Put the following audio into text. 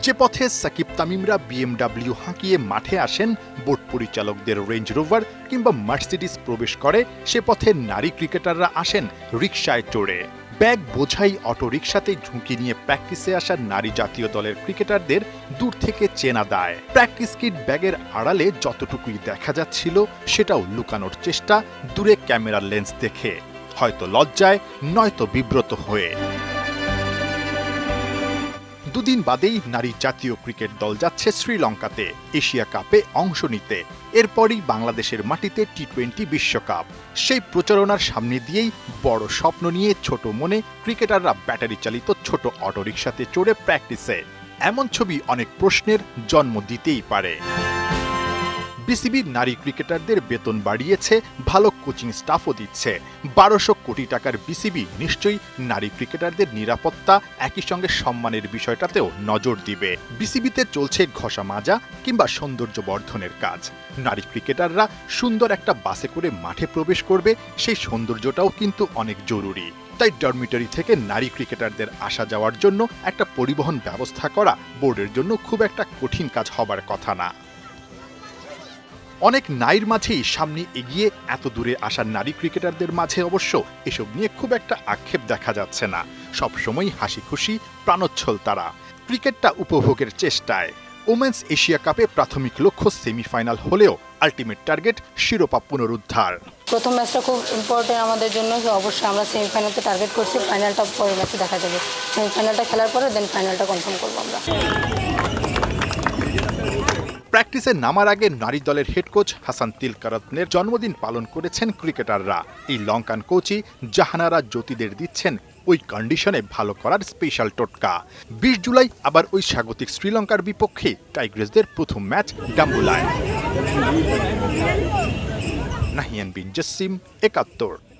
যে পথে সাকিব তামিমরা বিএমডব্লিউ হাঁকিয়ে মাঠে আসেন, বোট পরিচালকদের রেঞ্জ রোভার কিংবা মার্সিডিজ প্রবেশ করে, সে পথে নারী ক্রিকেটাররা আসেন রিকশায় চড়ে। ব্যাগ বোঝাই অটোরিকশাতে ঝুঁকি নিয়ে প্র্যাকটিসে আসা নারী জাতীয় দলের ক্রিকেটারদের দূর থেকে চেনা দেয়। প্র্যাকটিস কিট ব্যাগের আড়ালে যতটুকুই দেখা যাচ্ছিল সেটাও লুকানোর চেষ্টা, দূরে ক্যামেরার লেন্স দেখে, হয়তো লজ্জায় নয়তো বিব্রত হয়ে। দুদিন বাদেই নারী জাতীয় ক্রিকেট দল যাচ্ছে শ্রীলঙ্কাতে এশিয়া কাপে অংশ নিতে। এরপরই বাংলাদেশের মাটিতে টি-20 বিশ্বকাপ। সেই প্রচারণার সামনে দিয়েই বড় স্বপ্ন নিয়ে ছোট মনে ক্রিকেটাররা ব্যাটারি চালিত ছোট অটোরিকশাতে চড়ে প্র্যাকটিসে। এমন ছবি অনেক প্রশ্নের জন্ম দিতেই পারে। বিসিবি নারী ক্রিকেটারদের বেতন বাড়িয়েছে, ভালো কোচিং স্টাফও দিচ্ছে। 1200 কোটি টাকার বিসিবি নিশ্চয়ই নারী ক্রিকেটারদের নিরাপত্তা, একই সঙ্গে সম্মানের বিষয়টাতেও নজর দিবে। বিসিবিতে চলছে ঘষা মাজা কিংবা সৌন্দর্য বর্ধনের কাজ। নারী ক্রিকেটাররা সুন্দর একটা বাসে করে মাঠে প্রবেশ করবে, সেই সৌন্দর্যটাও কিন্তু অনেক জরুরি। তাই ডরমিটরি থেকে নারী ক্রিকেটারদের আসা যাওয়ার জন্য একটা পরিবহন ব্যবস্থা করা বোর্ডের জন্য খুব একটা কঠিন কাজ হবার কথা না। অনেক নারীর মাঝেই সামনে এগিয়ে এত দূরে আসা নারী ক্রিকেটারদের মাঝে অবশ্য এসব নিয়ে খুব একটা আক্ষেপ দেখা যাচ্ছে না। সবসময় হাসি খুশি, প্রাণোচ্ছল তারা, ক্রিকেটটা উপভোগের চেষ্টায়। ওমেন্স এশিয়া কাপে প্রাথমিক লক্ষ্য সেমিফাইনাল হলেও আলটিমেট টার্গেট শিরোপা পুনরুদ্ধার। প্রথম ম্যাচটা খুব ইম্পর্টেন্ট আমাদের জন্য, অবশ্যই আমরা সেমিফাইনালতে টার্গেট করছি। ফাইনালটা পরের ম্যাচে দেখা যাবে। সেমিফাইনালটা খেলার পরে দেন ফাইনালটা কনফার্ম করবো আমরা। প্র্যাকটিসে নামার আগে নারী দলের হেড কোচ হাসান তিলকারত্নের জন্মদিন পালন করেছেন ক্রিকেটাররা। এই লঙ্কান কোচই জাহানারা জ্যোতিদের দিচ্ছেন ওই কন্ডিশনে ভালো করার স্পেশাল টোটকা। 20 জুলাই আবার ওই স্বাগতিক শ্রীলঙ্কার বিপক্ষে টাইগ্রেসদের প্রথম ম্যাচ ডাম্বুলায়। নাহিয়ান বিন জসিম, ৭১।